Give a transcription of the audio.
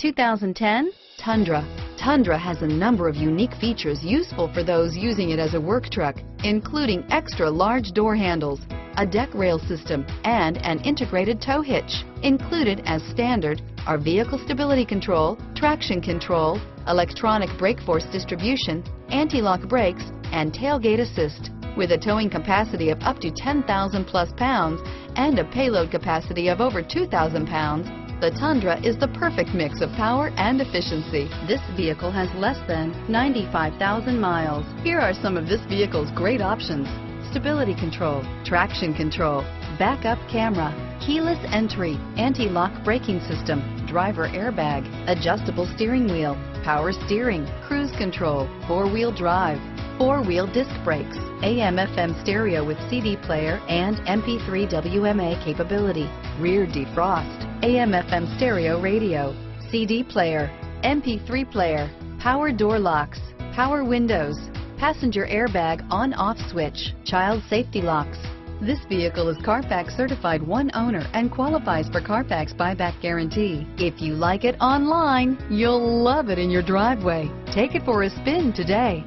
2010 Tundra. Tundra has a number of unique features useful for those using it as a work truck, including extra large door handles, a deck rail system, and an integrated tow hitch. Included as standard are vehicle stability control, traction control, electronic brake force distribution, anti-lock brakes, and tailgate assist. With a towing capacity of up to 10,000 plus pounds and a payload capacity of over 2,000 pounds, the Tundra is the perfect mix of power and efficiency. This vehicle has less than 95,000 miles. Here are some of this vehicle's great options: stability control, traction control, backup camera, keyless entry, anti-lock braking system, driver airbag, adjustable steering wheel, power steering, cruise control, four-wheel drive, four-wheel disc brakes, AM/FM stereo with CD player and MP3 WMA capability, rear defrost, AM/FM stereo radio, CD player, MP3 player, power door locks, power windows, passenger airbag on/off switch, child safety locks. This vehicle is Carfax certified one owner and qualifies for Carfax buyback guarantee. If you like it online, you'll love it in your driveway. Take it for a spin today.